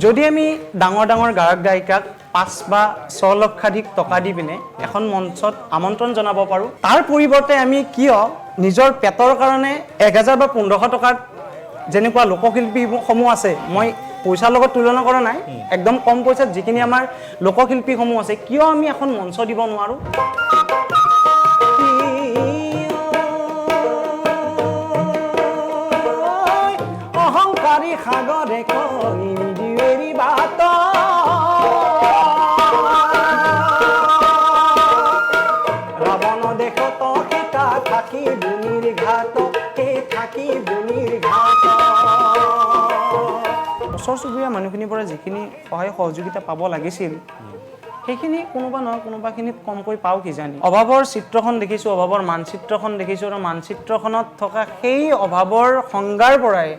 যদি আমি ডাঙৰ ডাঙৰ গায়ক গায়িকাক 5 বা 6 লক্ষাধিক টকা দি পিনে এখন মঞ্চত আমন্ত্ৰণ জনাব পাৰোঁ, তাৰ পৰিৱৰ্তে আমি কিয় নিজৰ পেটৰ কাৰণে 1000 বা 1500 টকাত যেনেকুৱা লোকশিল্পীসমূহ আছে, মই পইচাৰ লগত তুলনা কৰা নাই, একদম কম পইচাত যিখিনি আমাৰ লোকশিল্পীসমূহ আছে, কিয় আমি এখন মঞ্চ দিব নোৱাৰোঁ? অহংকাৰী সাগৰে কই দিয়েৰি বাত ৰাৱণ দেখত এটা থাকি বুনিৰ ঘাট থাকি বুনিৰ ঘাট। ওচৰ চুবুৰীয়া মানুহখিনিৰ পৰা যিখিনি সহায় সহযোগিতা পাব লাগিছিল সেইখিনি কোনোবা নহয় কোনোবাখিনিত কমকৈ পাওঁ কিজানি। অভাৱৰ চিত্ৰখন দেখিছোঁ, অভাৱৰ মানচিত্ৰখন দেখিছোঁ, আৰু মানচিত্ৰখনত থকা সেই অভাৱৰ সংজ্ঞাৰ পৰাই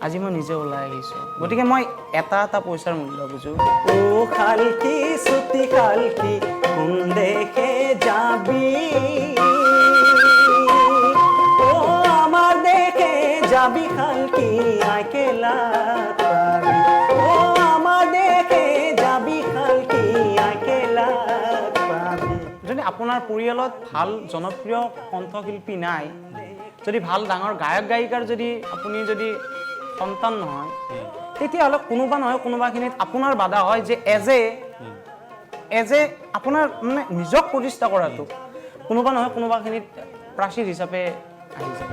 আজি মই নিজে ওলাই আহিছোঁ। গতিকে মই এটা পইচাৰ মূল্য বুজোঁ। ও খালকি চুটি খালকি কোন দেশে যাবি, ও আমার দেশে যাবি খালকি আইকেলা পাবি, ও আমার দেশে যাবি খালকি আইকেলা পাবি। যদি আপোনাৰ পৰিয়ালত ভাল জনপ্ৰিয় কণ্ঠশিল্পী নাই, যদি ভাল ডাঙৰ গায়ক গায়িকাৰ যদি আপুনি যদি সন্তান নহয়, তেতিয়াহ'লে কোনোবা নহয় কোনোবাখিনিত আপোনাৰ বাধা হয় যে এজ এ আপোনাৰ মানে নিজক প্ৰতিষ্ঠা কৰাটো কোনোবা নহয় কোনোবাখিনিত প্ৰাচীৰ হিচাপে আহি যায়।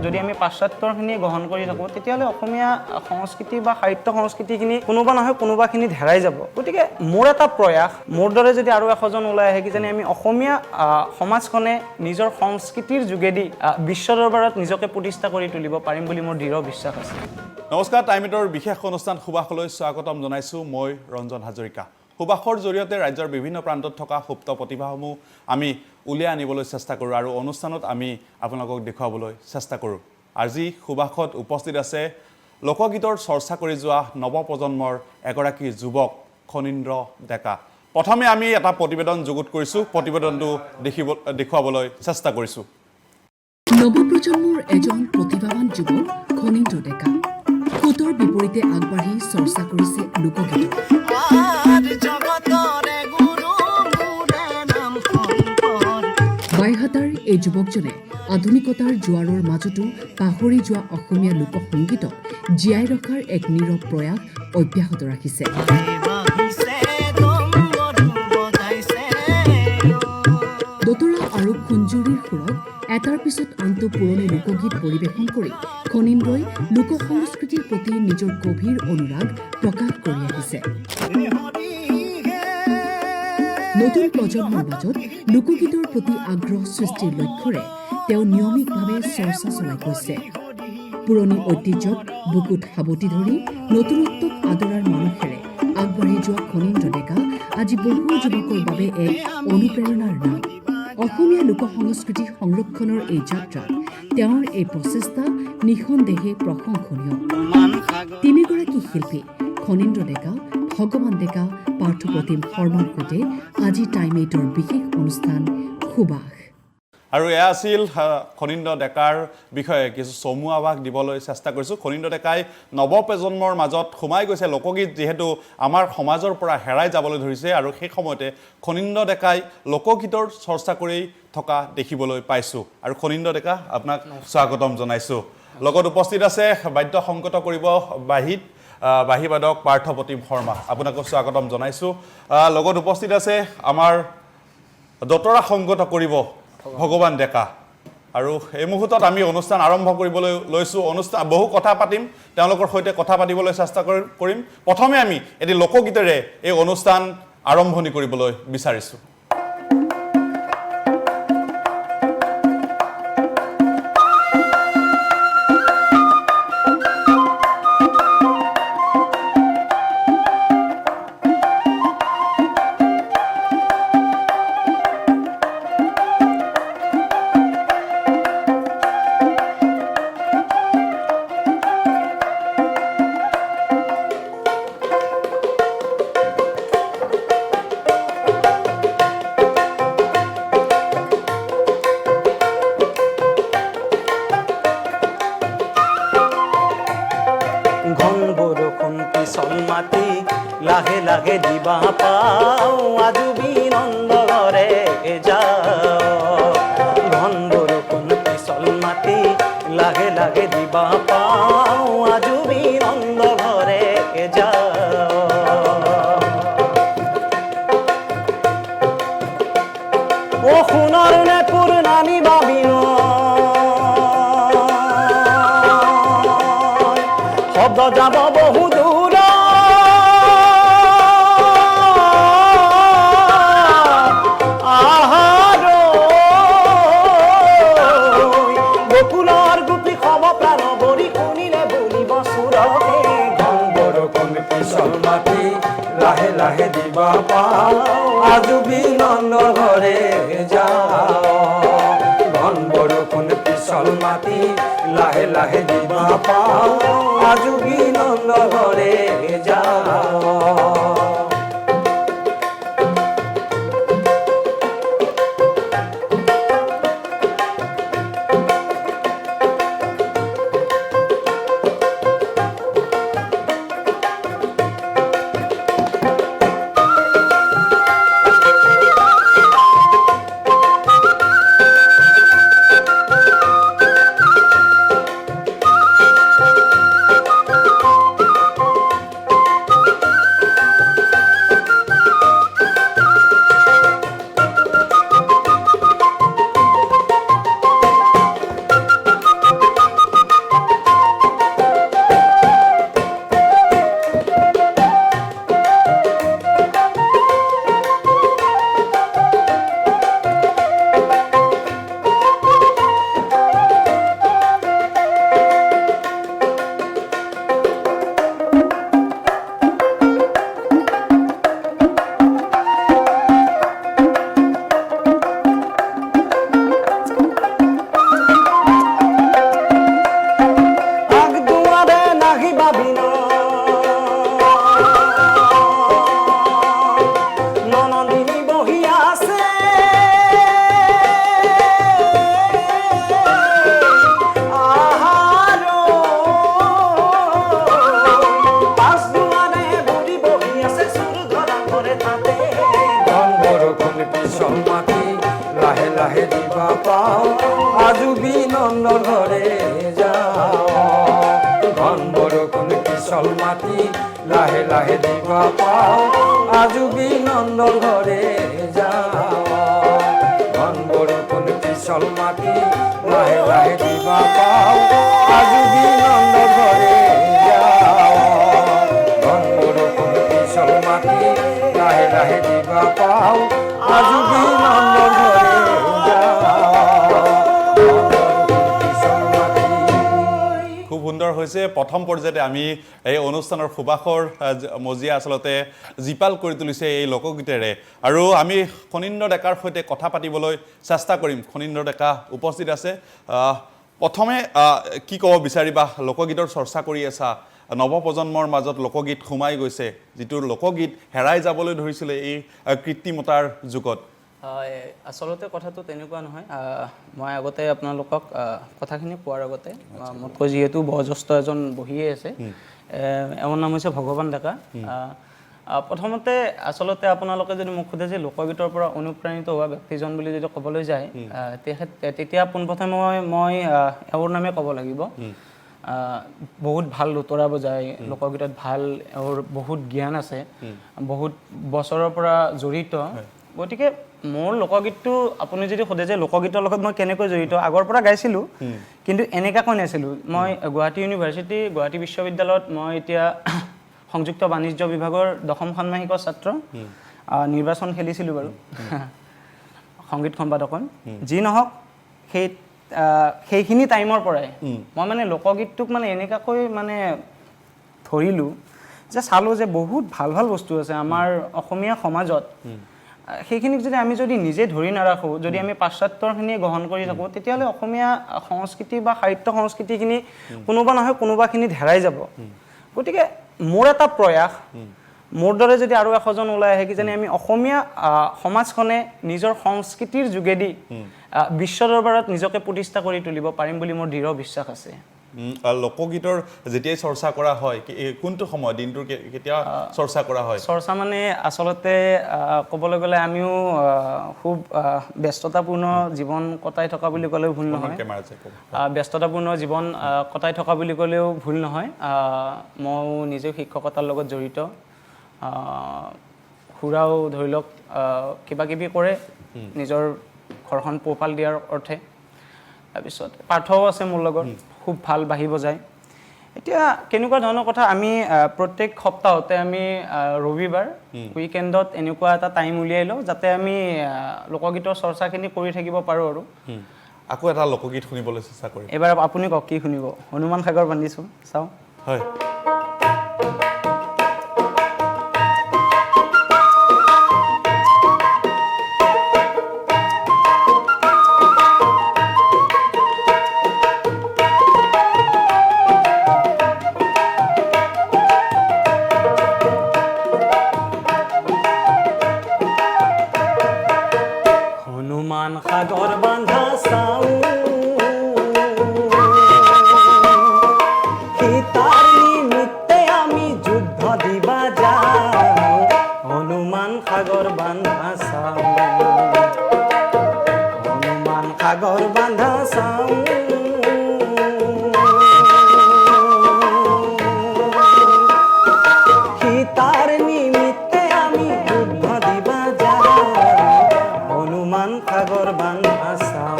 যদি আমি পাশ্চাত্যৰখিনি গ্ৰহণ কৰি থাকোঁ, তেতিয়াহ'লে অসমীয়া সংস্কৃতি বা সাহিত্য সংস্কৃতিখিনি কোনোবা নহয় কোনোবাখিনিত হেৰাই যাব। গতিকে মোৰ এটা প্ৰয়াস, মোৰ দৰে যদি আৰু এশজন ওলাই আহে, কিজানি আমি অসমীয়া সমাজখনে নিজৰ সংস্কৃতিৰ যোগেদি বিশ্ব দৰবাৰত নিজকে প্ৰতিষ্ঠা কৰি তুলিব পাৰিম বুলি মোৰ দৃঢ় বিশ্বাস আছে। নমস্কাৰ, টাইমেটৰ বিশেষ অনুষ্ঠান সুবাসলৈ স্বাগতম জনাইছোঁ। মই ৰঞ্জন হাজৰিকা। সুবাসৰ জৰিয়তে ৰাজ্যৰ বিভিন্ন প্ৰান্তত থকা সুপ্ত প্ৰতিভাসমূহ আমি উলিয়াই আনিবলৈ চেষ্টা কৰোঁ আৰু অনুষ্ঠানত আমি আপোনালোকক দেখুৱাবলৈ চেষ্টা কৰোঁ। আজি সুবাসত উপস্থিত আছে লোকগীতৰ চৰ্চা কৰি যোৱা নৱপ্ৰজন্মৰ এগৰাকী যুৱক খনীন্দ্ৰ ডেকা। প্ৰথমে আমি এটা প্ৰতিবেদন যুগুত কৰিছোঁ, প্ৰতিবেদনটো দেখুৱাবলৈ চেষ্টা কৰিছোঁ। নৱপ্ৰজন্মৰ এজন প্ৰতিভাৱান যুৱক খনীন্দ্ৰ ডেকা সোঁতৰ বিপৰীতে আগবাঢ়ি চৰ্চা কৰিছে লোকগীত। বাইহাটাৰ এই যুৱকজনে আধুনিকতাৰ জোৱাৰৰ মাজতো পাহৰি যোৱা অসমীয়া লোকসংগীতক জীয়াই ৰখাৰ এক নীৰৱ প্ৰয়াস অব্যাহত ৰাখিছে। দতৰা আৰু খুঞ্জুৰিৰ সুৰত এটাৰ পিছত আনটো পুৰণি লোকগীত পৰিৱেশন কৰি খনীন্দ্ৰই লোক সংস্কৃতিৰ প্ৰতি নিজৰ গভীৰ অনুৰাগ প্ৰকাশ কৰি আহিছে। নতুন প্ৰজন্মৰ মাজত লোকগীতৰ প্ৰতি আগ্ৰহ সৃষ্টিৰ লক্ষ্যৰে তেওঁ নিয়মিতভাৱে চৰ্চা চলাই গৈছে। পুৰণি ঐতিহ্যক বুকুত সাৱটি ধৰি নতুনত্বক আদৰাৰ মানসেৰে আগবাঢ়ি যোৱা খনীন্দ্ৰ ডেকা আজি বহু যুৱকৰ বাবে এক অনুপ্ৰেৰণাৰ নাম। অসমীয়া লোক সংস্কৃতি সংৰক্ষণৰ এই যাত্ৰাত তেওঁৰ এই প্ৰচেষ্টা নিঃসন্দেহে প্ৰশংসনীয়। তিনিগৰাকী শিল্পী খনীন্দ্ৰ ডেকা, ভগৱান ডেকা, পাৰ্থপ্ৰতিম শৰ্মাৰ সৈতে আজি টাইম 8ৰ বিশেষ অনুষ্ঠান সুবাস। আৰু এয়া আছিল খনীন্দ্ৰ ডেকাৰ বিষয়ে কিছু চমু আভাস দিবলৈ চেষ্টা কৰিছোঁ। খনীন্দ্ৰ ডেকাই নৱপ্ৰজন্মৰ মাজত সোমাই গৈছে। লোকগীত যিহেতু আমাৰ সমাজৰ পৰা হেৰাই যাবলৈ ধৰিছে, আৰু সেই সময়তে খনীন্দ্ৰ ডেকাই লোকগীতৰ চৰ্চা কৰি থকা দেখিবলৈ পাইছোঁ। আৰু খনীন্দ্ৰ ডেকা, আপোনাক স্বাগতম জনাইছোঁ। লগত উপস্থিত আছে বাদ্য সংগত কৰিব বাঁহীবাদক পাৰ্থপ্ৰতিম শৰ্মা, আপোনাকো স্বাগতম জনাইছোঁ। লগত উপস্থিত আছে আমাৰ দতৰা সংগত কৰিব ভগৱান ডেকা। আৰু এই মুহূৰ্তত আমি অনুষ্ঠান আৰম্ভ কৰিবলৈ লৈছোঁ। বহু কথা পাতিম, তেওঁলোকৰ সৈতে কথা পাতিবলৈ চেষ্টা কৰিম। প্ৰথমে আমি এটি লোকগীতেৰে এই অনুষ্ঠান আৰম্ভণি কৰিবলৈ বিচাৰিছোঁ। পিছল মাটি লাহে লাহে দিবা পাও আজুবি নন্দ ঘৰে যাও ঘন বৰষুণ পিছল মাটি লাহে লাহে দিবা পাও আজুবি নন্দ ঘৰে যাও ও সোণৰ নে পূৰ্ণানী বাবিন শব্দ যাব বহু দূৰ আহাৰ বকুলৰ গোপী খব প্ৰাণ বৰি শুনিলে বলিব চুৰকে ঘন বৰষুণ পিছল মাটি লাহে লাহে দিবা পাও আজুবি নন্দ ঘৰে যাও ঘন বৰষুণ পিছল মাটি লাহে লাহে দিবা পাও আজুবি নন্দ ঘৰে যাও লাহে দিবা পাও আজুবি নন্দ ঘৰে যাও ঘন বৰষুণ পিছল মাটি লাহে লাহে দিবা পাও আজুবি নন্দ ঘৰে যাও ঘন বৰষুণ পিছল মাটি লাহে লাহে দিবা পাও আজুবি নন্দ ঘৰে যাও ঘন বৰষুণ পিছল মাটি লাহে লাহে দিবা পাও আজুবি নন্দ ঘৰে খুব সুন্দৰ হৈছে প্ৰথম পৰ্যায়তে আমি এই অনুষ্ঠানৰ সুবাসৰ মজিয়া আচলতে জিপাল কৰি তুলিছে এই লোকগীতেৰে আৰু আমি খনিন্দ ডেকাৰ সৈতে কথা পাতিবলৈ চেষ্টা কৰিম খনিন্দ ডেকা উপস্থিত আছে প্ৰথমে কি ক'ব বিচাৰিবা লোকগীতৰ চৰ্চা কৰি আছা নৱপ্ৰজন্মৰ মাজত লোকগীত সোমাই গৈছে যিটো লোকগীত হেৰাই যাবলৈ ধৰিছিলে এই কৃত্ৰিমতাৰ যুগত আসলতে কথাটো তেনেকুৱা নহয় মই আগতে আপোনালোকক কথাখিনি কোৱাৰ আগতে মোতকৈ যিহেতু বয়োজ্যেষ্ঠ এজন বহিয়ে আছে এওঁৰ নাম হৈছে ভগৱান ডেকা প্ৰথমতে আসলতে আপোনালোকে যদি মোক সোধে যে লোকগীতৰ পৰা অনুপ্ৰাণিত হোৱা ব্যক্তিজন বুলি যদি ক'বলৈ যায় তেতিয়া পোনপ্ৰথমে মই এওঁৰ নামে ক'ব লাগিব বহুত ভাল লুতৰা বজায় লোকগীতত ভাল এওঁৰ বহুত জ্ঞান আছে বহুত বছৰৰ পৰা জড়িত গতিকে মোৰ লোকগীতটো আপুনি যদি সোধে যে লোকগীতৰ লগত মই কেনেকৈ জড়িত আগৰ পৰা গাইছিলোঁ কিন্তু এনেকুৱাকৈ নাছিলোঁ মই গুৱাহাটী ইউনিভাৰ্চিটি গুৱাহাটী বিশ্ববিদ্যালয়ত মই এতিয়া সংযুক্ত বাণিজ্য বিভাগৰ ১০ম ষান্মাসিকৰ ছাত্ৰ নিৰ্বাচন খেলিছিলোঁ বাৰু সংগীত সম্পাদকন যি নহওক সেইখিনি টাইমৰ পৰাই মই মানে লোকগীতটোক মানে এনেকুৱাকৈ মানে ধৰিলোঁ যে চালোঁ যে বহুত ভাল ভাল বস্তু আছে আমাৰ অসমীয়া সমাজত সেইখিনিক যদি আমি যদি নিজে ধৰি নাৰাখোঁ যদি আমি পাশ্চাত্যৰখিনি গ্ৰহণ কৰি থাকোঁ তেতিয়াহ'লে অসমীয়া সংস্কৃতি বা সাহিত্য সংস্কৃতিখিনি কোনোবা নহয় কোনোবাখিনিত হেৰাই যাব গতিকে মোৰ এটা প্ৰয়াস মোৰ দৰে যদি আৰু এশজন ওলাই আহে কিজানি আমি অসমীয়া সমাজখনে নিজৰ সংস্কৃতিৰ যোগেদি বিশ্ব দৰবাৰত নিজকে প্ৰতিষ্ঠা কৰি তুলিব পাৰিম বুলি মোৰ দৃঢ় বিশ্বাস আছে লোকগীতৰ যেতিয়াই চৰ্চা কৰা হয় কোনটো সময় দিনটোৰ কেতিয়া চৰ্চা কৰা হয় চৰ্চা মানে আচলতে ক'বলৈ গ'লে আমিও খুব ব্যস্ততাপূৰ্ণ জীৱন কটাই থকা বুলি ক'লেও ভুল নহয় ব্যস্ততাপূৰ্ণ জীৱন কটাই থকা বুলি ক'লেও ভুল নহয় ময়ো নিজেও শিক্ষকতাৰ লগত জড়িত খুৰাও ধৰি লওক কিবা কিবি কৰে নিজৰ ঘৰখন পোহপাল দিয়াৰ অৰ্থে তাৰপিছত পাৰ্থও আছে মোৰ লগত খুব ভাল বাঁহী বজায় এতিয়া কেনেকুৱা ধৰণৰ কথা আমি প্ৰত্যেক সপ্তাহতে আমি ৰবিবাৰ উইকেণ্ডত এনেকুৱা এটা টাইম উলিয়াই লওঁ যাতে আমি লোকগীতৰ চৰ্চাখিনি কৰি থাকিব পাৰোঁ আৰু আকৌ এটা লোকগীত শুনিবলৈ চেষ্টা কৰিম এবাৰ আপুনি কওক কি শুনিব হনুমান সাগৰ বান্ধিছোঁ চাওঁ হয় সাগৰ বান্ধা চাওঁ সীতাৰ নিমিত্তে আমি যুদ্ধ দিবা যাওঁ হনুমান সাগৰ বান্ধা চাওঁ হনুমান সাগৰ বান্ধা চাওঁ সীতাৰ নিমিত্তে আমি যুদ্ধ দিবা যাওঁ হনুমান সাগৰ বান্ধা চাওঁ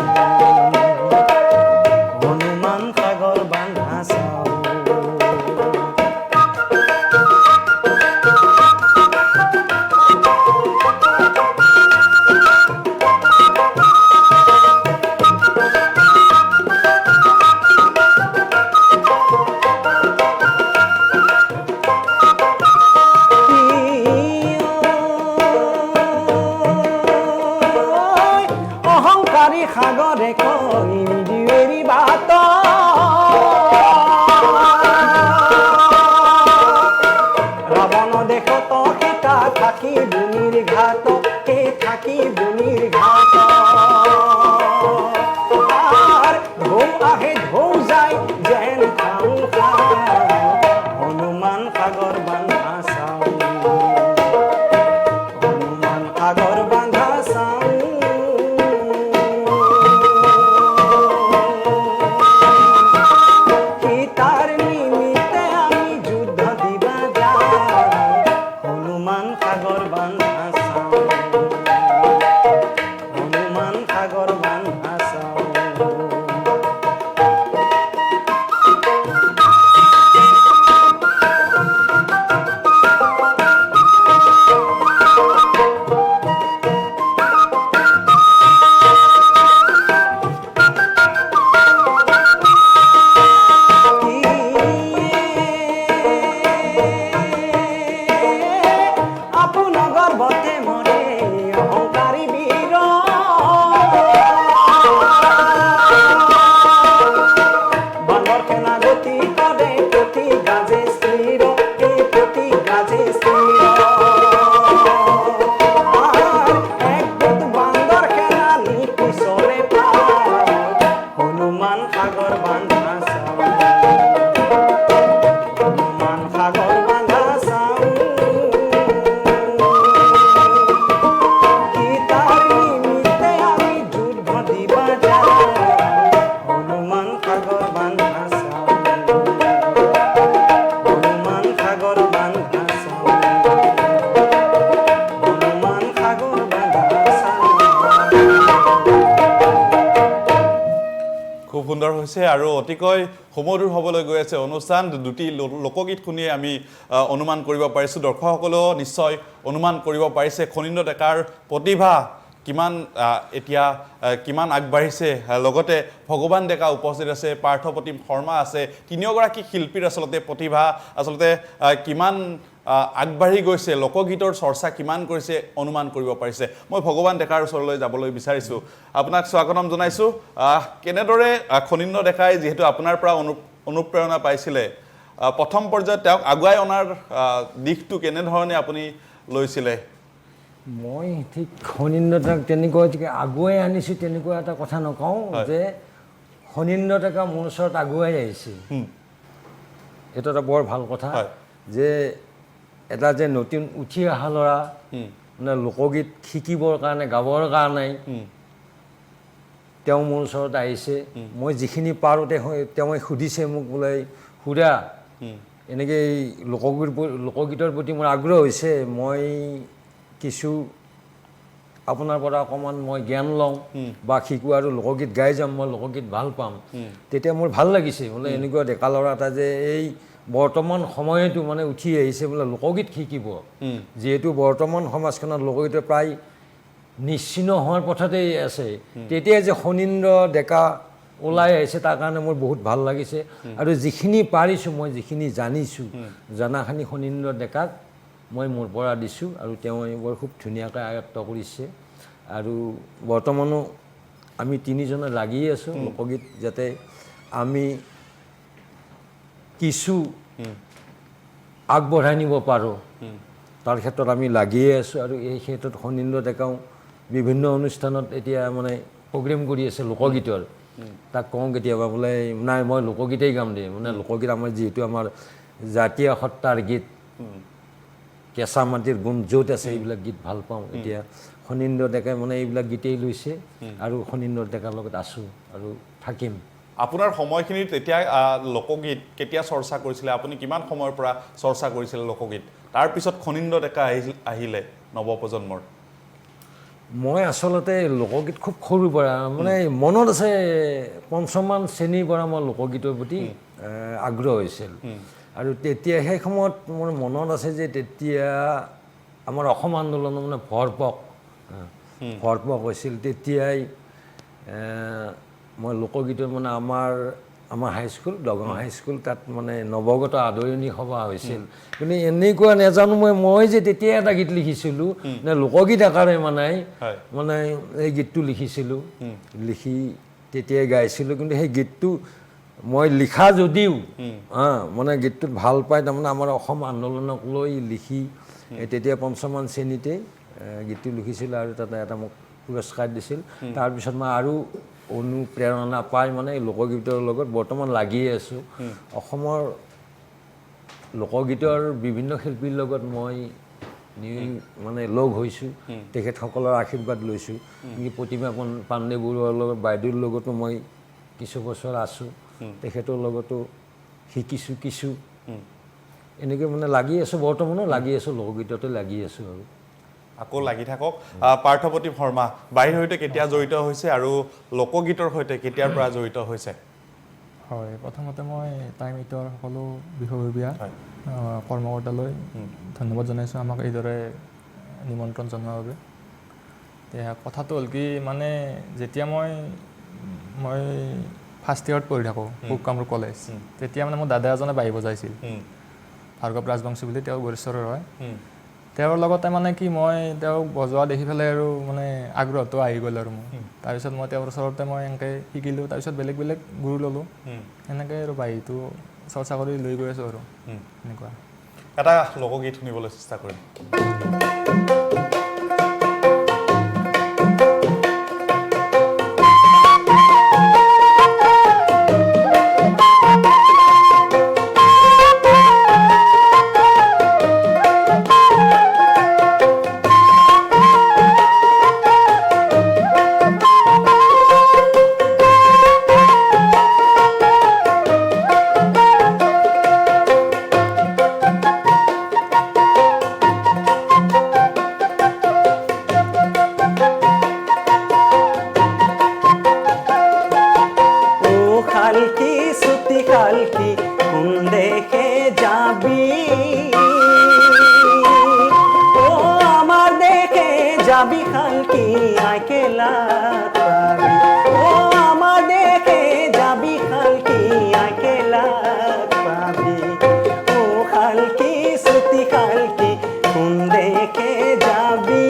হনুমান সাগৰ বান্ধা চাওঁ সাগৰে কহিম দিৱেৰী বাত ৰাৱণ দেশত সীতা থাকি বুনিৰ ঘাট সেই থাকি বুনিৰ ঘাট ঢৌ আহে ঢৌ যায় যেন খাওঁ খাওঁ হনুমান সাগৰ বান্ধা চাওঁ হনুমান সাগৰ বান্ধা চাওঁ সুন্দৰ হৈছে আৰু অতিকৈ সমধুৰ হ'বলৈ গৈ আছে অনুষ্ঠান দুটি লোকগীত শুনিয়ে আমি অনুমান কৰিব পাৰিছোঁ দৰ্শকসকলেও নিশ্চয় অনুমান কৰিব পাৰিছে খনিন্দ ডেকাৰ প্ৰতিভা কিমান এতিয়া কিমান আগবাঢ়িছে লগতে ভগৱান ডেকা উপস্থিত আছে পাৰ্থপ্ৰতিম শৰ্মা আছে তিনিওগৰাকী শিল্পীৰ আচলতে প্ৰতিভা আচলতে কিমান আগবাঢ়ি গৈছে লোকগীতৰ চৰ্চা কিমান কৰিছে অনুমান কৰিব পাৰিছে মই ভগৱান ডেকাৰ ওচৰলৈ যাবলৈ বিচাৰিছোঁ আপোনাক স্বাগতম জনাইছোঁ কেনেদৰে খনিন্দ ডেকাই যিহেতু আপোনাৰ পৰা অনুপ্ৰেৰণা পাইছিলে প্ৰথম পৰ্যায়ত তেওঁক আগুৱাই অনাৰ দিশটো কেনেধৰণে আপুনি লৈছিলে মই ঠিক খনিন্দ দাক তেনেকুৱা আগুৱাই আনিছোঁ তেনেকুৱা এটা কথা নকওঁ যে ফণীন্দ্ৰ ডেকা মোৰ ওচৰত আগুৱাই আহিছে এইটো এটা বৰ ভাল কথা হয়। যে এটা যে নতুন উঠি অহা ল'ৰা মানে লোকগীত শিকিবৰ কাৰণে গাবৰ কাৰণে তেওঁ মোৰ ওচৰত আহিছে মই যিখিনি পাৰোঁ তেওঁ সুধিছে মোক বোলে সুধা এনেকৈ লোকগীতৰ প্ৰতি মোৰ আগ্ৰহ হৈছে মই কিছু আপোনাৰ পৰা অকণমান মই জ্ঞান লওঁ বা শিকোঁ আৰু লোকগীত গাই যাম মই লোকগীত ভাল পাম তেতিয়া মোৰ ভাল লাগিছে বোলে এনেকুৱা ডেকা ল'ৰা এটা যে এই বৰ্তমান সময়তো মানে উঠি আহিছে বোলে লোকগীত শিকিব যিহেতু বৰ্তমান সমাজখনত লোকগীতৰ প্ৰায় নিশ্চিহ্ন হোৱাৰ পথতেই আছে তেতিয়া যে ফণীন্দ্ৰ ডেকা ওলাই আহিছে তাৰ কাৰণে মোৰ বহুত ভাল লাগিছে আৰু যিখিনি পাৰিছোঁ মই যিখিনি জানিছোঁ জনাখিনি ফণীন্দ্ৰ ডেকাক মই মোৰ পৰা দিছোঁ আৰু তেওঁ বৰ খুব ধুনীয়াকৈ আয়ত্ব কৰিছে আৰু বৰ্তমানো আমি তিনিজনে লাগি আছোঁ লোকগীত যাতে আমি কিছু আগবঢ়াই নিব পাৰোঁ তাৰ ক্ষেত্ৰত আমি লাগিয়ে আছোঁ আৰু এই ক্ষেত্ৰত ফণীন্দ্ৰ ডেকাও বিভিন্ন অনুষ্ঠানত এতিয়া মানে প্ৰগ্ৰেম কৰি আছে লোকগীতৰ তাক কওঁ কেতিয়াবা বোলে নাই মই লোকগীতেই গাম দেই মানে লোকগীত আমাৰ যিহেতু আমাৰ জাতীয় সত্তাৰ গীত কেঁচা মাটিৰ গুণ য'ত আছে এইবিলাক গীত ভাল পাওঁ এতিয়া ফণীন্দ্ৰ ডেকাই মানে এইবিলাক গীতেই লৈছে আৰু ফণীন্দ্ৰ ডেকাৰ লগত আছোঁ আৰু থাকিম আপোনাৰ সময়খিনিত তেতিয়া লোকগীত কেতিয়া চৰ্চা কৰিছিলে আপুনি কিমান সময়ৰ পৰা চৰ্চা কৰিছিলে লোকগীত তাৰপিছত ফণীন্দ্ৰ ডেকা আহিলে নৱপ্ৰজন্মৰ মই আচলতে লোকগীত খুব সৰুৰ পৰা মানে মনত আছে পঞ্চমমান শ্ৰেণীৰ পৰা মই লোকগীতৰ প্ৰতি আগ্ৰহ হৈছিল আৰু তেতিয়া সেই সময়ত মোৰ মনত আছে যে তেতিয়া আমাৰ অসম আন্দোলন মানে ভৰপক হৈছিল তেতিয়াই মই লোকগীতৰ মানে আমাৰ হাইস্কুল দগাঁও হাইস্কুল তাত মানে নৱগত আদৰণি সভা হৈছিল কিন্তু এনেকুৱা নাজানো মই যে তেতিয়া এটা গীত লিখিছিলোঁ নে লোকগীত আকাৰে মানে এই গীতটো লিখিছিলোঁ লিখি তেতিয়াই গাইছিলোঁ কিন্তু সেই গীতটো মই লিখা যদিও মানে গীতটোত ভাল পাই তাৰমানে আমাৰ অসম আন্দোলনক লৈ লিখি তেতিয়া পঞ্চমমান শ্ৰেণীতে গীতটো লিখিছিলোঁ আৰু তাতে এটা মোক পুৰস্কাৰ দিছিল তাৰপিছত মই আৰু অনুপ্ৰেৰণা পাই মানে লোকগীতৰ লগত বৰ্তমান লাগিয়ে আছোঁ অসমৰ লোকগীতৰ বিভিন্ন শিল্পীৰ লগত মই মানে লগ হৈছোঁ তেখেতসকলৰ আশীৰ্বাদ লৈছোঁ প্ৰতিমা পাণ্ডে বৰুৱাৰ লগত বাইদেউৰ লগতো মই কিছু বছৰ আছোঁ তেখেতৰ লগতো শিকিছোঁ কিছু এনেকৈ মানে লাগি আছোঁ বৰ্তমানো লাগি আছোঁ লোকগীততে লাগি আছোঁ আৰু আকৌ লাগি থাকক পাৰ্থপ্ৰতিম শৰ্মা বাইৰ সৈতে কেতিয়া জড়িত হৈছে আৰু লোকগীতৰ সৈতে কেতিয়াৰ পৰা জড়িত হৈছে হয় প্ৰথমতে মই টাইম এইটৰ সকলো বিষয়ববীয়া কৰ্মকৰ্তালৈ ধন্যবাদ জনাইছোঁ আমাক এইদৰে নিমন্ত্ৰণ জনোৱাৰ বাবে এতিয়া কথাটো হ'ল কি মানে যেতিয়া মই ফাৰ্ষ্ট ইয়াৰত পঢ়ি থাকোঁ পূব কামৰূপ কলেজ তেতিয়া মানে মোৰ দাদা এজনে বাঁহী বজাইছিল ভাৰ্গৱ ৰাজবংশী বুলি তেওঁ গৌৰীশ্বৰৰ হয় তেওঁৰ লগতে মানে কি মই তেওঁক বজোৱা দেখি পেলাই আৰু মানে আগ্ৰহটো আহি গ'ল আৰু মোৰ তাৰপিছত মই তেওঁৰ ওচৰতে মই এনেকৈ শিকিলোঁ তাৰপিছত বেলেগ বেলেগ গুৰু ল'লোঁ এনেকৈ আৰু বাঁহীটো চৰ্চা কৰি লৈ গৈ আছোঁ আৰু এনেকুৱা এটা লোকগীত শুনিবলৈ চেষ্টা কৰিম যাবি খালকি আইকেলা পাবি ও আমার দেখে যাবি খালকি আইকেলা পাবি ও খালকি সুতি খালকি কোন দেখে যাবি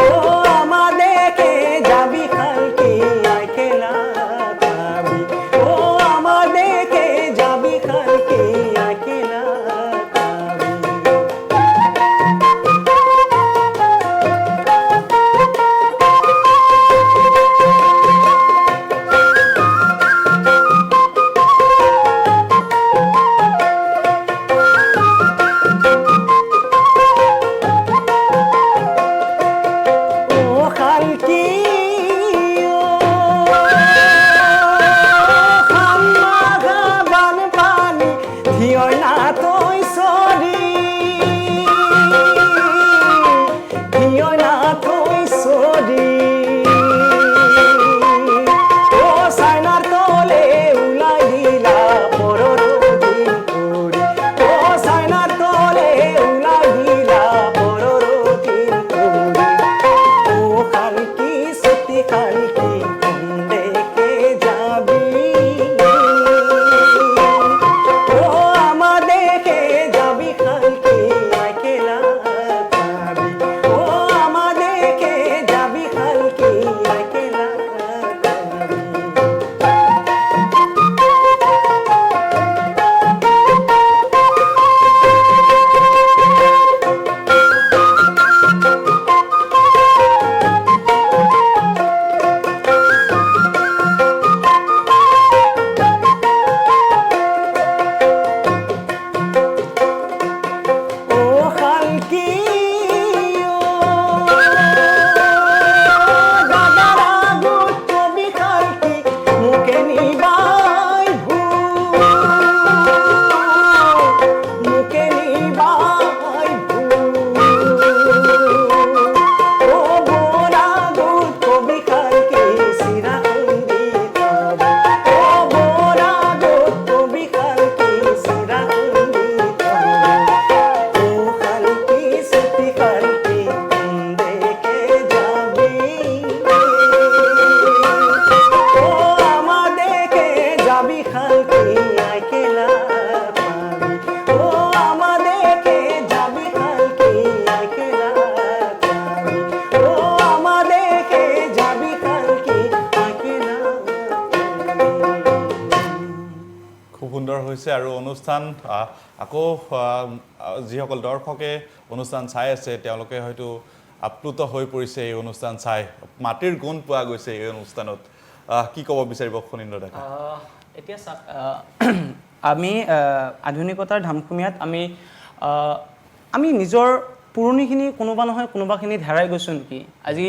ও আমার দেখে যাবি খালকি আইকেলা পাবি ও আমার দেখে যাবি খালকি আইকেলা পাবি অনুষ্ঠান আকৌ যিসকল দৰ্শকে অনুষ্ঠান চাই আছে তেওঁলোকে হয়তো আপ্লুত হৈ পৰিছে এই অনুষ্ঠান চাই মাটিৰ গুণ পোৱা গৈছে এই অনুষ্ঠানত কি ক'ব বিচাৰিব খনীন্দ্ৰ ডেকা এতিয়া চাওক আমি আধুনিকতাৰ ধামখুমীয়াত আমি নিজৰ পুৰণিখিনি কোনোবা নহয় কোনোবাখিনিত হেৰাই গৈছোঁ নেকি আজি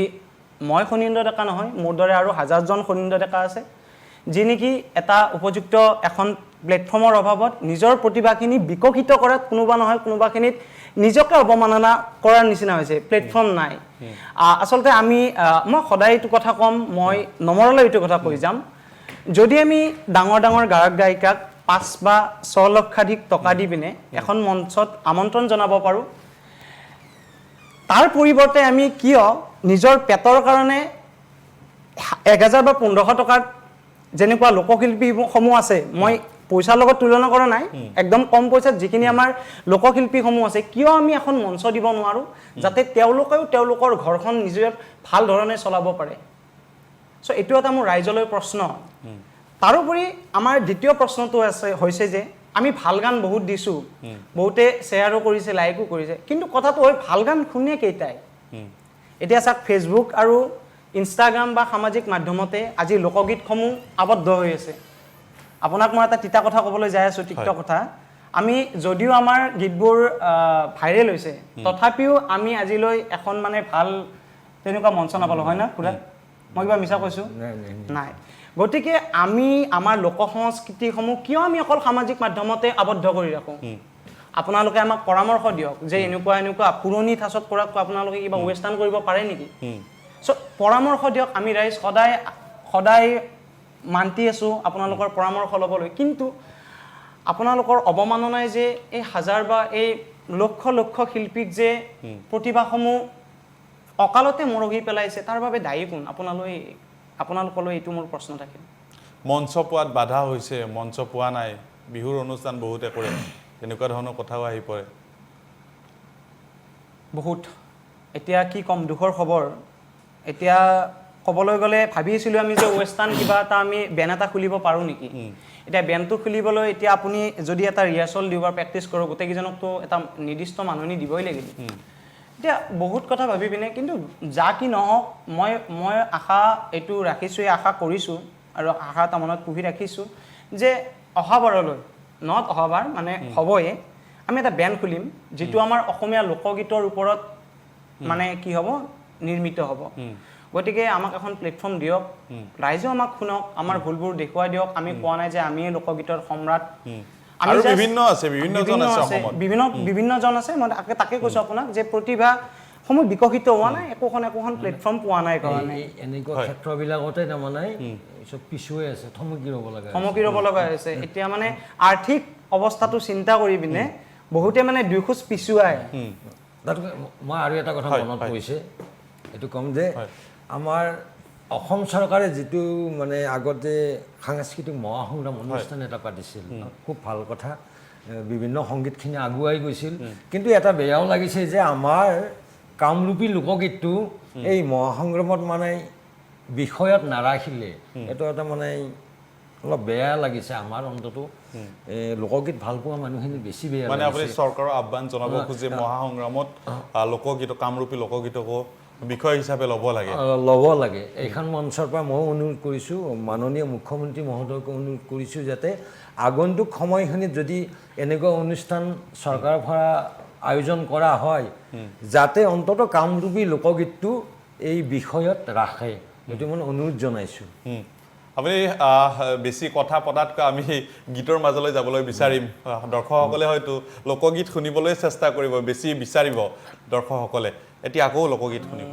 মই খনীন্দ্ৰ ডেকা নহয় মোৰ দৰে আৰু হাজাৰজন খনীন্দ্ৰ ডেকা আছে যি নেকি এটা উপযুক্ত এখন প্লেটফৰ্মৰ অভাৱত নিজৰ প্ৰতিভাখিনি বিকশিত কৰাত কোনোবা নহয় কোনোবাখিনিত নিজকে অৱমাননা কৰাৰ নিচিনা হৈছে প্লেটফৰ্ম নাই আচলতে মই সদায় এইটো কথা ক'ম মই নমৰলৈ এইটো কথা কৈ যাম যদি আমি ডাঙৰ ডাঙৰ গায়ক গায়িকাক 5 বা 6 লক্ষাধিক টকা দি পিনে এখন মঞ্চত আমন্ত্ৰণ জনাব পাৰোঁ তাৰ পৰিৱৰ্তে আমি কিয় নিজৰ পেটৰ কাৰণে 1000 বা 1500 টকাৰ যেনেকুৱা লোকশিল্পীসমূহ আছে মই পইচাৰ লগত তুলনা কৰা নাই একদম কম পইচাত যিখিনি আমাৰ লোকশিল্পীসমূহ আছে কিয় আমি এখন মঞ্চ দিব নোৱাৰোঁ যাতে তেওঁলোকেও তেওঁলোকৰ ঘৰখন নিজৰ ভাল ধৰণে চলাব পাৰে সো এইটো এটা মোৰ ৰাইজলৈ প্ৰশ্ন তাৰোপৰি আমাৰ দ্বিতীয় প্ৰশ্নটো হৈছে যে আমি ভাল গান বহুত দিছোঁ বহুতে শ্বেয়াৰো কৰিছে লাইকো কৰিছে কিন্তু কথাটো হয় ভাল গান শুনে কেইটাই এতিয়া চাওক ফেচবুক আৰু ইনষ্টাগ্ৰাম বা সামাজিক মাধ্যমতে আজি লোকগীতসমূহ আবদ্ধ হৈ আছে আপোনাক মই এটা তিতা কথা ক'বলৈ যাই আছোঁ টিকটক কথা আমি যদিও আমাৰ গীতবোৰ ভাইৰেল হৈছে তথাপিও আমি আজিলৈ এখন মানে ভাল তেনেকুৱা মঞ্চ নাপালোঁ হয় না পুৰা মই কিবা মিছা কৈছোঁ নাই গতিকে আমি আমাৰ লোক সংস্কৃতিসমূহ কিয় আমি অকল সামাজিক মাধ্যমতে আবদ্ধ কৰি ৰাখোঁ আপোনালোকে আমাক পৰামৰ্শ দিয়ক যে এনেকুৱা পুৰণি ঠাচত কৰাতকৈ আপোনালোকে কিবা ৱেষ্টাৰ্ণ কৰিব পাৰে নেকি সো পৰামৰ্শ দিয়ক আমি ৰাইজ সদায় মান্তি আছোঁ আপোনালোকৰ পৰামৰ্শ ল'বলৈ কিন্তু আপোনালোকৰ অৱমাননাই যে এই হাজাৰ বা এই লক্ষ লক্ষ শিল্পীক যে প্ৰতিভাসমূহ অকালতে মৰহি পেলাইছে তাৰ বাবে দায়ী কোন আপোনালোকলৈ এইটো মোৰ প্ৰশ্ন থাকে মঞ্চ পোৱাত বাধা হৈছে মঞ্চ পোৱা নাই বিহুৰ অনুষ্ঠান বহুতে কৰে তেনেকুৱা ধৰণৰ কথাও আহি পৰে বহুত এতিয়া কি কম দুখৰ খবৰ এতিয়া ক'বলৈ গ'লে ভাবিছিলোঁ আমি যে ৱেষ্টাৰ্ণ কিবা এটা আমি বেন এটা খুলিব পাৰোঁ নেকি এতিয়া বেনটো খুলিবলৈ এতিয়া আপুনি যদি এটা ৰিহাৰ্চল দিওঁ বা প্ৰেক্টিছ কৰোঁ গোটেইকেইজনকতো এটা নিৰ্দিষ্ট মানুহ দিবই লাগিল এতিয়া বহুত কথা ভাবি পিনে কিন্তু যা কি নহওক মই আশা এইটো ৰাখিছোঁ আশা কৰিছোঁ আৰু আশা এটা মনত পুহি ৰাখিছোঁ যে অহাবাৰলৈ অহাবাৰ মানে হ'বয়ে আমি এটা বেণ্ড খুলিম যিটো আমাৰ অসমীয়া লোকগীতৰ ওপৰত মানে কি হ'ব নিৰ্মিত হ'ব গতিকে আমাক এখন প্লেটফৰ্ম দিয়ক ৰাইজেও আমাক শুনক আমাৰ ভুলবোৰ দেখুৱাই দিয়ক আমি কোৱা নাই যে আমিয়ে লোকগীতৰ সম্ৰাট আৰু বিভিন্নজন আছে মই তাকে কৈছোঁ আপোনাক যে প্ৰতিভাসমূহ বিকশিত হোৱা নাই একোখন প্লেটফৰ্ম পোৱা নাই কাৰণে এনেকুৱা ক্ষেত্ৰবিলাকতে তাৰমানে চব পিছুৱাই আছে থমকি ৰ'ব লগা হৈছে এতিয়া মানে আৰ্থিক অৱস্থাটো চিন্তা কৰি পিনে বহুতে মানে দুই খোজ পিছুৱাই মই আৰু এটা কথা মনত পৰিছে এইটো ক'ম যে আমাৰ অসম চৰকাৰে যিটো মানে আগতে সাংস্কৃতিক মহাসংগ্ৰাম অনুষ্ঠান এটা পাতিছিল খুব ভাল কথা বিভিন্ন সংগীতখিনি আগুৱাই গৈছিল কিন্তু এটা বেয়াও লাগিছে যে আমাৰ কামৰূপী লোকগীতটো এই মহাসংগ্ৰামত মানে বিষয়ত নাৰাখিলে এইটো এটা মানে অলপ বেয়া লাগিছে আমাৰ অন্তত লোকগীত ভাল পোৱা মানুহখিনি বেছি বেয়া মানে আপুনি চৰকাৰৰ আহ্বান জনাব খোজে মহাসংগ্ৰামত লোকগীত কামৰূপী লোকগীতকো বিষয় হিচাপে ল'ব লাগে এইখন মঞ্চৰ পৰা মই অনুৰোধ কৰিছোঁ মাননীয় মুখ্যমন্ত্ৰী মহোদয়ক অনুৰোধ কৰিছোঁ যাতে আগন্তুক সময়খিনিত যদি এনেকুৱা অনুষ্ঠান চৰকাৰৰ পৰা আয়োজন কৰা হয় যাতে অন্তত কামৰূপী লোকগীতটো এই বিষয়ত ৰাখে এইটো মই অনুৰোধ জনাইছোঁ আপুনি বেছি কথা পতাতকৈ আমি গীতৰ মাজলৈ যাবলৈ বিচাৰিম দৰ্শকসকলে হয়তো লোকগীত শুনিবলৈ চেষ্টা কৰিব বেছি বিচাৰিব দৰ্শকসকলে এতিয়া আকৌ লোকগীত শুনিব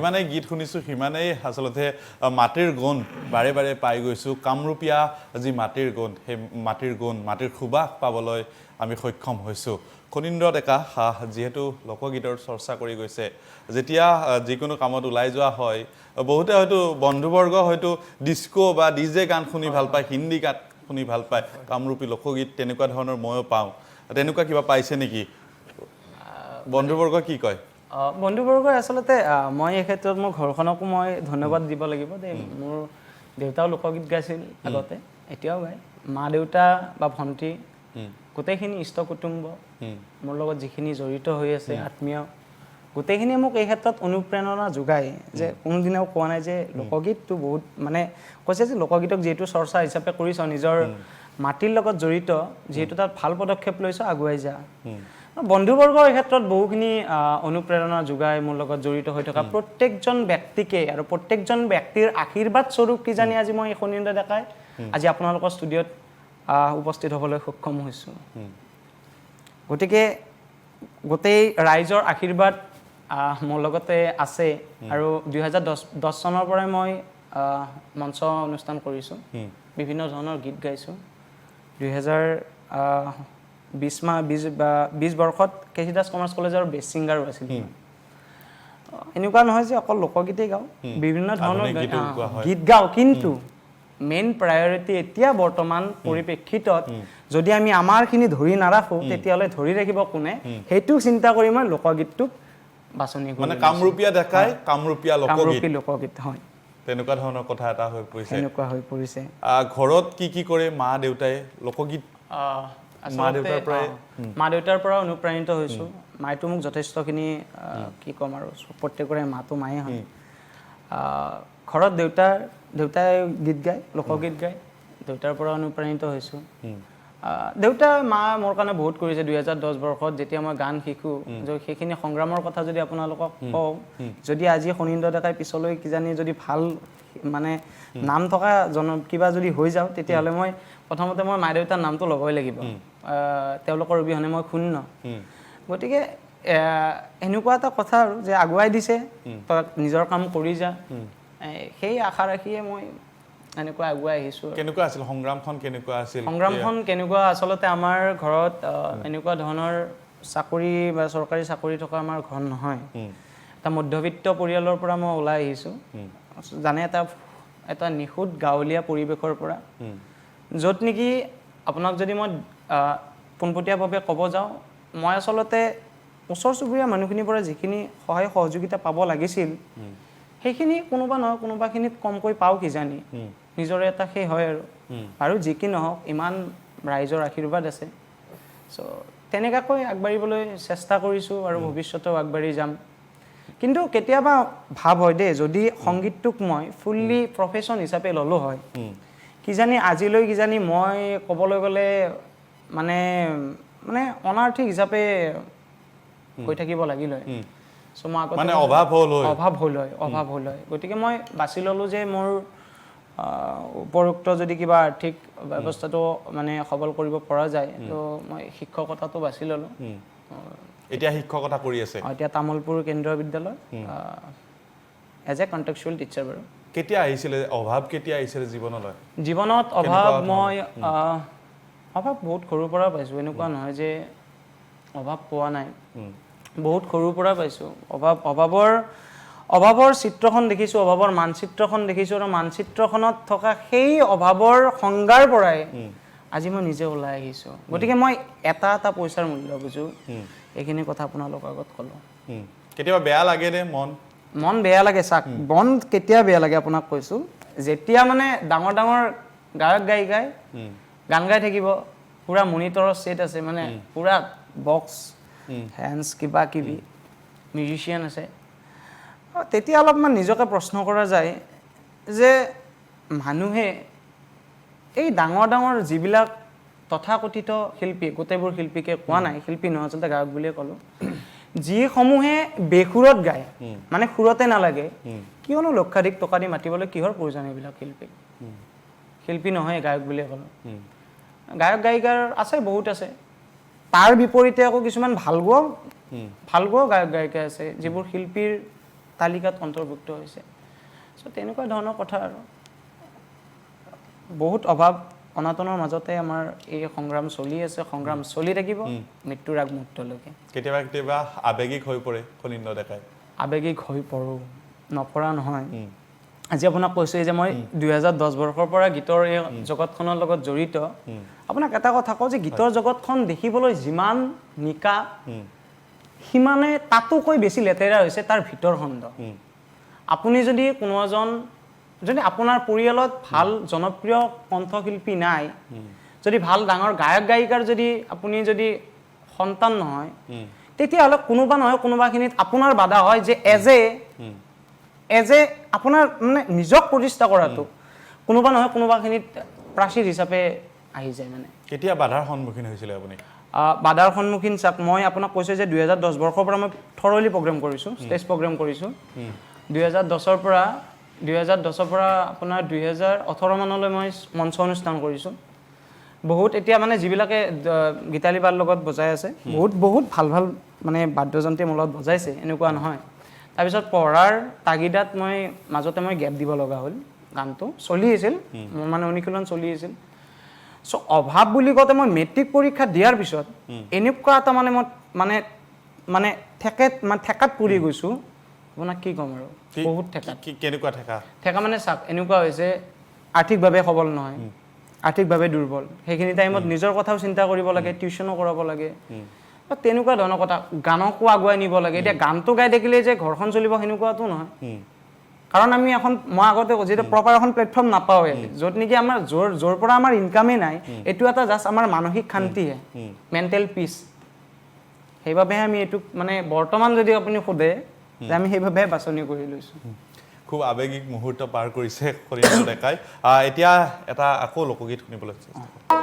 যিমানেই গীত শুনিছোঁ সিমানেই আচলতে মাটিৰ গুণ বাৰে বাৰে পাই গৈছোঁ কামৰূপীয়া যি মাটিৰ গুণ সেই মাটিৰ গুণ মাটিৰ সুবাস পাবলৈ আমি সক্ষম হৈছোঁ খনীন্দ্ৰ ডেকা যিহেতু লোকগীতৰ চৰ্চা কৰি গৈছে যেতিয়া যিকোনো কামত ওলাই যোৱা হয় বহুতে হয়তো বন্ধুবৰ্গ হয়তো ডিস্কো বা ডিজে গান শুনি ভাল পায় হিন্দী গান শুনি ভাল পায় কামৰূপী লোকগীত তেনেকুৱা ধৰণৰ ময়ো পাওঁ তেনেকুৱা কিবা পাইছে নেকি বন্ধুবৰ্গ কি কয় বন্ধুবৰ্গ আচলতে মই এই ক্ষেত্ৰত মোৰ ঘৰখনকো মই ধন্যবাদ দিব লাগিব দেই মোৰ দেউতাও লোকগীত গাইছিল আগতে এতিয়াও গায় মা দেউতা বা ভণ্টি গোটেইখিনি ইষ্ট কুটুম্ব মোৰ লগত যিখিনি জড়িত হৈ আছে আত্মীয় গোটেইখিনিয়ে মোক এই ক্ষেত্ৰত অনুপ্ৰেৰণা যোগায় যে কোনোদিনাও কোৱা নাই যে লোকগীতটো বহুত মানে কৈছে যে লোকগীতক যিহেতু চৰ্চা হিচাপে কৰিছ নিজৰ মাটিৰ লগত জড়িত যিহেতু তাত ভাল পদক্ষেপ লৈছ আগুৱাই যা বন্ধুবৰ্গৰ এই ক্ষেত্ৰত বহুখিনি অনুপ্ৰেৰণা যোগায় মোৰ লগত জড়িত হৈ থকা প্ৰত্যেকজন ব্যক্তিকে আৰু প্ৰত্যেকজন ব্যক্তিৰ আশীৰ্বাদ স্বৰূপ কিজানি আজি মই খনীন্দ্ৰ ডেকাই আজি আপোনালোকৰ ষ্টুডিঅ'ত উপস্থিত হ'বলৈ সক্ষম হৈছোঁ গতিকে গোটেই ৰাইজৰ আশীৰ্বাদ মোৰ লগতে আছে আৰু 2010 চনৰ পৰাই মই মঞ্চ অনুষ্ঠান কৰিছোঁ বিভিন্ন ধৰণৰ গীত গাইছোঁ 2020 বৰ্ষত কেচি দাস কমাৰ্চ কলেজৰ বেষ্ট ছিংগাৰো আছিল এনেকুৱা নহয় যে অকল লোকগীতেই গাওঁ বিভিন্ন ধৰণৰ গীত গাওঁ কিন্তু মেইন প্ৰায়ৰিটি এতিয়া বৰ্তমান পৰিপ্ৰেক্ষিতত যদি আমি আমাৰখিনি ধৰি নাৰাখোঁ তেতিয়াহ'লে ধৰি ৰাখিব কোনে সেইটো চিন্তা কৰি মই লোকগীতটোক বাছনি কৰিছোঁ মানে কামৰূপীয়া ডেকাই কামৰূপীয়া লোকগীত হয় তেনেকুৱা ধৰণৰ কথা এটা হৈ পৰিছে এনেকুৱা হৈ পৰিছে ঘৰত কি কৰে মা দেউতাই লোকগীত মা দেউতাৰ পৰা অনুপ্ৰাণিত হৈছোঁ মায়েতো মোক যথেষ্টখিনি কি ক'ম আৰু প্ৰত্যেকৰে মাতো মায়ে হয় ঘৰত দেউতাই গীত গায় লোকগীত গায় দেউতাৰ পৰা অনুপ্ৰাণিত হৈছোঁ দেউতা মা মোৰ কাৰণে বহুত কৰিছে 2010 বৰ্ষত যেতিয়া মই গান শিকোঁ সেইখিনি সংগ্ৰামৰ কথা যদি আপোনালোকক কওঁ যদি আজি খনীন্দ্ৰ ডেকাই পিছলৈ কিজানি যদি ভাল মানে নাম থকা কিবা যদি হৈ যাওঁ তেতিয়াহ'লে মই প্ৰথমতে মই মা দেউতাৰ নামটো ল'বই লাগিব তেওঁলোকৰ অবিহনে মই শূন্য গতিকে এনেকুৱা এটা কথা আৰু যে আগুৱাই দিছে তই নিজৰ কাম কৰি যা সেই আশা ৰাখিয়ে মই এনেকুৱা আগুৱাই আহিছোঁ কেনেকুৱা আছিল সংগ্ৰামখন কেনেকুৱা আচলতে আমাৰ ঘৰত এনেকুৱা ধৰণৰ চাকৰি বা চৰকাৰী চাকৰি থকা আমাৰ ঘৰ নহয় এটা মধ্যবিত্ত পৰিয়ালৰ পৰা মই ওলাই আহিছোঁ জানে এটা নিখুঁত গাঁৱলীয়া পৰিৱেশৰ পৰা য'ত নেকি আপোনাক যদি মই পোনপটীয়াভাৱে ক'ব যাওঁ মই আচলতে ওচৰ চুবুৰীয়া মানুহখিনিৰ পৰা যিখিনি সহায় সহযোগিতা পাব লাগিছিল সেইখিনি কোনোবা নহয় কোনোবাখিনিত কমকৈ পাওঁ কিজানি নিজৰে এটা সেই হয় আৰু যি কি নহওক ইমান ৰাইজৰ আশীৰ্বাদ আছে চ' তেনেকুৱাকৈ আগবাঢ়িবলৈ চেষ্টা কৰিছোঁ আৰু ভৱিষ্যতেও আগবাঢ়ি যাম কিন্তু কেতিয়াবা ভাৱ হয় দেই যদি সংগীতটোক মই ফুল্লি প্ৰফেশ্যন হিচাপে ল'লোঁ হয় কিজানি আজিলৈ কিজানি মই ক'বলৈ গ'লে মানে অনাৰ্থিক হিচাপে হৈ থাকিব লাগিল হয় চ' মই আগতে অভাৱ হ'ল হয় গতিকে মই বাছি ল'লোঁ যে মোৰ উপৰোক্ত যদি কিবা আৰ্থিক ব্যৱস্থাটো মানে সবল কৰিব পৰা যায় তো মই শিক্ষকতাটো বাছি ল'লোঁ এতিয়া শিক্ষকতা কৰি আছে এতিয়া তামোলপুৰ কেন্দ্ৰীয় বিদ্যালয় এজ এ কণ্টেক্সুৱেল টিচাৰ বাৰু কেতিয়া আহিছিলে জীৱনত অভাৱ বহুত সৰুৰ পৰা পাইছোঁ এনেকুৱা নহয় যে অভাৱ পোৱা নাই বহুত সৰুৰ পৰা পাইছোঁ অভাৱৰ চিত্ৰখন দেখিছোঁ অভাৱৰ মানচিত্ৰখন দেখিছোঁ আৰু মানচিত্ৰখনত থকা সেই অভাৱৰ সংজ্ঞাৰ পৰাই আজি মই নিজে ওলাই আহিছোঁ গতিকে মই এটা পইচাৰ মূল্য বুজোঁ এইখিনি কথা আপোনালোকৰ আগত ক'লোঁ কেতিয়াবা বেয়া লাগে নে মন বেয়া লাগে চাওক মন কেতিয়া বেয়া লাগে আপোনাক কৈছোঁ যেতিয়া মানে ডাঙৰ গায়ক গায়িকাই গান গাই থাকিব পুৰা মনিটৰৰ ছেট আছে মানে পুৰা বক্স হেণ্ডছ কিবা কিবি মিউজিচিয়ান আছে তেতিয়া অলপমান নিজকে প্ৰশ্ন কৰা যায় যে মানুহে এই ডাঙৰ যিবিলাক তথাকথিত শিল্পী গোটেইবোৰ শিল্পীকে কোৱা নাই শিল্পী নহয় আচলতে গায়ক বুলিয়ে ক'লোঁ যিসমূহে বেসুৰত গায় মানে সুৰতে নালাগে কিয়নো লক্ষাধিক টকা দি মাতিবলৈ কিহৰ প্ৰয়োজন এইবিলাক শিল্পী নহয় গায়ক বুলিয়ে ক'লোঁ গায়ক গায়িকাৰ আছে বহুত আছে তাৰ বিপৰীতে আকৌ কিছুমান ভাল গোৱা গায়ক গায়িকা আছে যিবোৰ শিল্পীৰ তালিকাত অন্তৰ্ভুক্ত হৈছে চ' তেনেকুৱা ধৰণৰ কথা আৰু বহুত অভাৱ অনাটনৰ মাজতে আমাৰ এই সংগ্ৰাম চলি আছে সংগ্ৰাম চলি থাকিব মৃত্যুৰ আগমুহূৰ্তলৈকে কেতিয়াবা কেতিয়াবা আৱেগিক হৈ পৰে খনিন্দ ডেকাই আৱেগিক হৈ পৰোঁ নপৰা নহয় আজি আপোনাক কৈছোঁ যে মই 2010 বৰ্ষৰ পৰা গীতৰ এই জগতখনৰ লগত জড়িত আপোনাক এটা কথা কওঁ যে গীতৰ জগতখন দেখিবলৈ যিমান নিকা সিমানে তাতোকৈ বেছি লেতেৰা হৈছে তাৰ ভিতৰ খণ্ড আপুনি যদি কোনো এজন যদি আপোনাৰ পৰিয়ালত ভাল জনপ্ৰিয় কণ্ঠশিল্পী নাই যদি ভাল ডাঙৰ গায়ক গায়িকাৰ যদি আপুনি যদি সন্তান নহয় তেতিয়াহ'লে কোনোবা নহয় কোনোবাখিনিত আপোনাৰ বাধা হয় যে এজে আপোনাৰ মানে নিজক প্ৰতিষ্ঠা কৰাটো কোনোবা নহয় কোনোবাখিনিত প্ৰাচীৰ হিচাপে আহি যায় মানে কেতিয়া বাধাৰ সন্মুখীন হৈছিলে আপুনি বাধাৰ সন্মুখীন চাওক মই আপোনাক কৈছোঁ যে 2010 বৰ্ষৰ পৰা মই থৰলি প্ৰগ্ৰেম কৰিছোঁ ষ্টেজ প্ৰগ্ৰেম কৰিছোঁ 2010ৰ পৰা আপোনাৰ 2018 মানলৈ মই মঞ্চ অনুষ্ঠান কৰিছোঁ বহুত এতিয়া মানে যিবিলাকে গীতালি বাৰ লগত বজাই আছে বহুত ভাল মানে বাদ্যযন্ত্ৰী মোৰ লগত বজাইছে এনেকুৱা নহয় তাৰপিছত পঢ়াৰ তাগিদাত মই মাজতে মই গেপ দিব লগা হ'ল গানটো চলি আছিল মোৰ মানে অনুশীলন চলি আছিল চ' অভাৱ বুলি কওঁতে মই মেট্ৰিক পৰীক্ষা দিয়াৰ পিছত এনেকুৱা এটা মানে মই মানে ঠেকাত পৰি গৈছোঁ আপোনাক কি ক'ম আৰু বহুত কেনেকুৱা ঠেকা মানে চাওক এনেকুৱা হৈছে আৰ্থিকভাৱে সবল নহয় আৰ্থিকভাৱে দুৰ্বল সেইখিনি টাইমত নিজৰ কথাও চিন্তা কৰিব লাগে টিউশ্যনো কৰাব লাগে তেনেকুৱা ধৰণৰ কথা গানকো আগুৱাই নিব লাগে এতিয়া গানটো গাই থাকিলে যে ঘৰখন চলিব সেনেকুৱাটো নহয় কাৰণ আমি মই আগতে যিটো প্ৰপাৰ এখন প্লেটফৰ্ম নাপাওঁৱে য'ত নেকি আমাৰ য'ৰ পৰা আমাৰ ইনকামেই নাই এইটো এটা জাষ্ট আমাৰ মানসিক শান্তিহে মেণ্টেল পিচ সেইবাবেহে আমি এইটোক মানে বৰ্তমান যদি আপুনি সোধে যে আমি সেইবাবেহে বাছনি কৰি লৈছোঁ খুব আৱেগিক মুহূৰ্ত পাৰ কৰিছে খনিন্দ ডেকাই এতিয়া এটা আকৌ লোকগীত শুনিবলৈ চেষ্টা কৰিম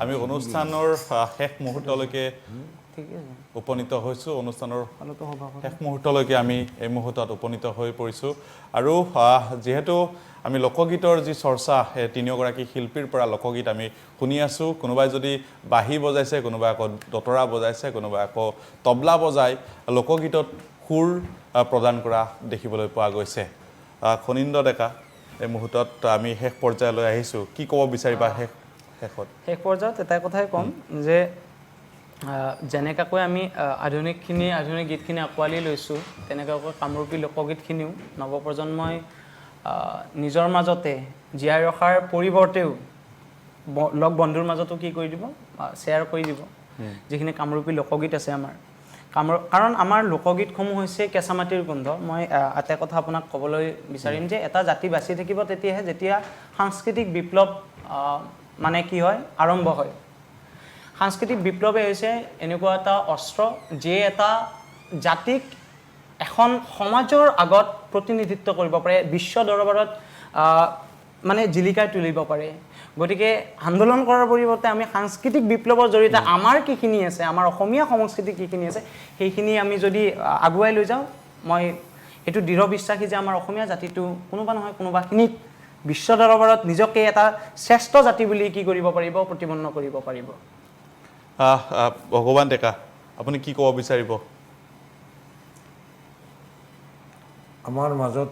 আমি অনুষ্ঠানৰ শেষ মুহূৰ্তলৈকে উপনীত হৈছোঁ অনুষ্ঠানৰ শেষ মুহূৰ্তলৈকে আমি এই মুহূৰ্তত উপনীত হৈ পৰিছোঁ আৰু যেহেতু আমি লোকগীতৰ যি চৰ্চা তিনিওগৰাকী শিল্পীৰ পৰা লোকগীত আমি শুনি আছোঁ কোনোবাই যদি বাঁহী বজাইছে কোনোবাই আকৌ দতৰা বজাইছে কোনোবাই আকৌ তবলা বজাই লোকগীতত সুৰ প্ৰদান কৰা দেখিবলৈ পোৱা গৈছে খনিন্দ ডেকা এই মুহূৰ্তত আমি শেষ পৰ্যায়লৈ আহিছোঁ কি ক'ব বিচাৰিবা শেষ পৰ্যায়ত এটাই কথাই ক'ম যে যেনেকাকৈ আমি আধুনিক গীতখিনি আঁকোৱালি লৈছোঁ তেনেকুৱাকৈ কামৰূপী লোকগীতখিনিও নৱপ্ৰজন্মই নিজৰ মাজতে জীয়াই ৰখাৰ পৰিৱৰ্তেও লগ বন্ধুৰ মাজতো কি কৰি দিব শ্বেয়াৰ কৰি দিব যিখিনি কামৰূপী লোকগীত আছে আমাৰ কাৰণ আমাৰ লোকগীতসমূহ হৈছে কেঁচা মাটিৰ গোন্ধ মই এটা কথা আপোনাক ক'বলৈ বিচাৰিম যে এটা জাতি বাচি থাকিব তেতিয়াহে যেতিয়া সাংস্কৃতিক বিপ্লৱ মানে কি হয় আৰম্ভ হয় সাংস্কৃতিক বিপ্লৱে হৈছে এনেকুৱা এটা অস্ত্ৰ যিয়ে এটা জাতিক এখন সমাজৰ আগত প্ৰতিনিধিত্ব কৰিব পাৰে বিশ্ব দৰবাৰত মানে জিলিকাই তুলিব পাৰে গতিকে আন্দোলন কৰাৰ পৰিৱৰ্তে আমি সাংস্কৃতিক বিপ্লৱৰ জৰিয়তে আমাৰ কিখিনি আছে আমাৰ অসমীয়া সংস্কৃতি কিখিনি আছে সেইখিনি আমি যদি আগুৱাই লৈ যাওঁ মই এইটো দৃঢ় বিশ্বাসী যে আমাৰ অসমীয়া জাতিটো কোনোবা নহয় কোনোবাখিনিত বিশ্ব দৰবাৰত নিজকে এটা শ্ৰেষ্ঠ জাতি বুলি কি কৰিব পাৰিব প্ৰতিপন্ন কৰিব পাৰিব ভগৱান ডেকা আপুনি কি ক'ব বিচাৰিব আমাৰ মাজত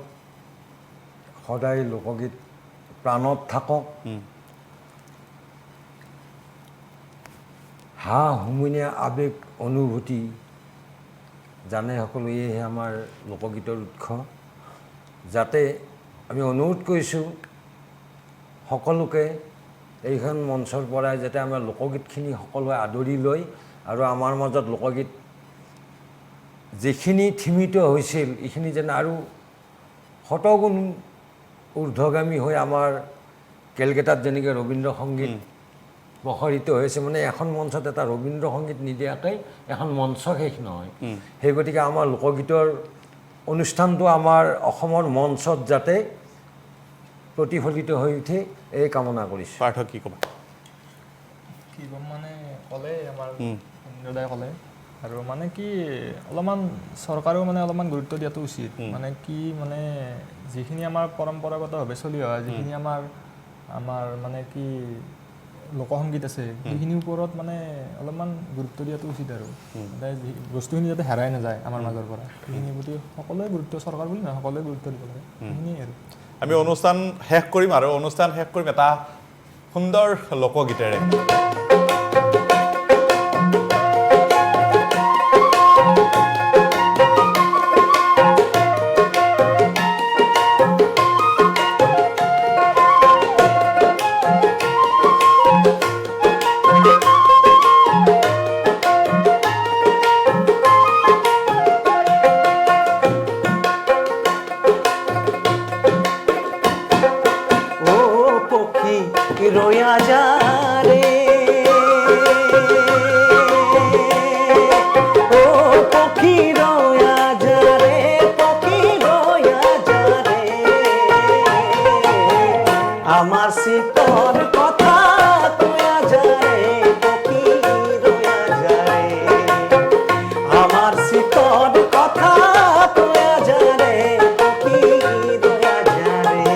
সদায় লোকগীত প্ৰাণত থাকক হা হুমুনীয়া আৱেগ অনুভূতি জানে সকলোৱেহে আমাৰ লোকগীতৰ উৎস যাতে আমি অনুৰোধ কৰিছোঁ সকলোকে এইখন মঞ্চৰ পৰাই যাতে আমাৰ লোকগীতখিনি সকলোৱে আদৰি লয় আৰু আমাৰ মাজত লোকগীত যিখিনি থিমিত হৈছিল এইখিনি যেন আৰু শতগুণ ঊৰ্ধ্বগামী হৈ আমাৰ কেলকেটাত যেনেকৈ ৰবীন্দ্ৰ সংগীত প্ৰসাৰিত হৈছে মানে এখন মঞ্চত এটা ৰবীন্দ্ৰ সংগীত নিদিয়াকৈ এখন মঞ্চ শেষ নহয় সেই গতিকে আমাৰ লোকগীতৰ অনুষ্ঠানটো আমাৰ অসমৰ মঞ্চত যাতে প্ৰতিফলিত হৈ উঠে এই কামনা কৰিছোঁ পাৰ্থ কি ক'বা কি ক'ম মানে ক'লে আমাৰ দাদাই ক'লে আৰু মানে কি অলপমান চৰকাৰেও মানে অলপমান গুৰুত্ব দিয়াটো উচিত মানে কি মানে যিখিনি আমাৰ পৰম্পৰাগতভাৱে চলি অহা যিখিনি আমাৰ মানে কি লোকসংগীত আছে সেইখিনিৰ ওপৰত মানে অলপমান গুৰুত্ব দিয়াটো উচিত আৰু বস্তুখিনি যাতে হেৰাই নাযায় আমাৰ মাজৰ পৰা সেইখিনিৰ প্ৰতি সকলোৱে গুৰুত্ব চৰকাৰ বুলি নহয় সকলোৱে গুৰুত্ব দিব লাগে সেইখিনিয়ে আৰু আমি অনুষ্ঠান শেষ কৰিম আৰু অনুষ্ঠান শেষ কৰিম এটা সুন্দৰ লোকগীতেৰে রয়া যা রে ও পক্ষী রয়া যা রে পক্ষী রয়া যা রে আমার শীতর কথা তোয়া যা রে পক্ষী রয়া যা রে আমার শীতর কথা তোয়া যা রে পক্ষী রয়া যা রে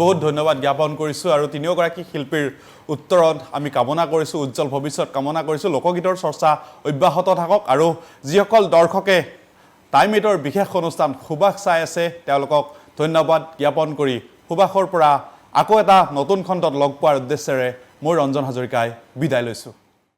বহুত ধন্যবাদ জ্ঞাপন কৰিছোঁ আৰু তিনিওগৰাকী শিল্পীৰ উত্তৰত আমি কামনা কৰিছোঁ উজ্জ্বল ভৱিষ্যত কামনা কৰিছোঁ লোকগীতৰ চৰ্চা অব্যাহত থাকক আৰু যিসকল দৰ্শকে টাইম 8ৰ বিশেষ অনুষ্ঠান সুবাস চাই আছে তেওঁলোকক ধন্যবাদ জ্ঞাপন কৰি সুবাসৰ পৰা আকৌ এটা নতুন খণ্ডত লগ পোৱাৰ উদ্দেশ্যেৰে মই ৰঞ্জন হাজৰিকাই বিদায় লৈছোঁ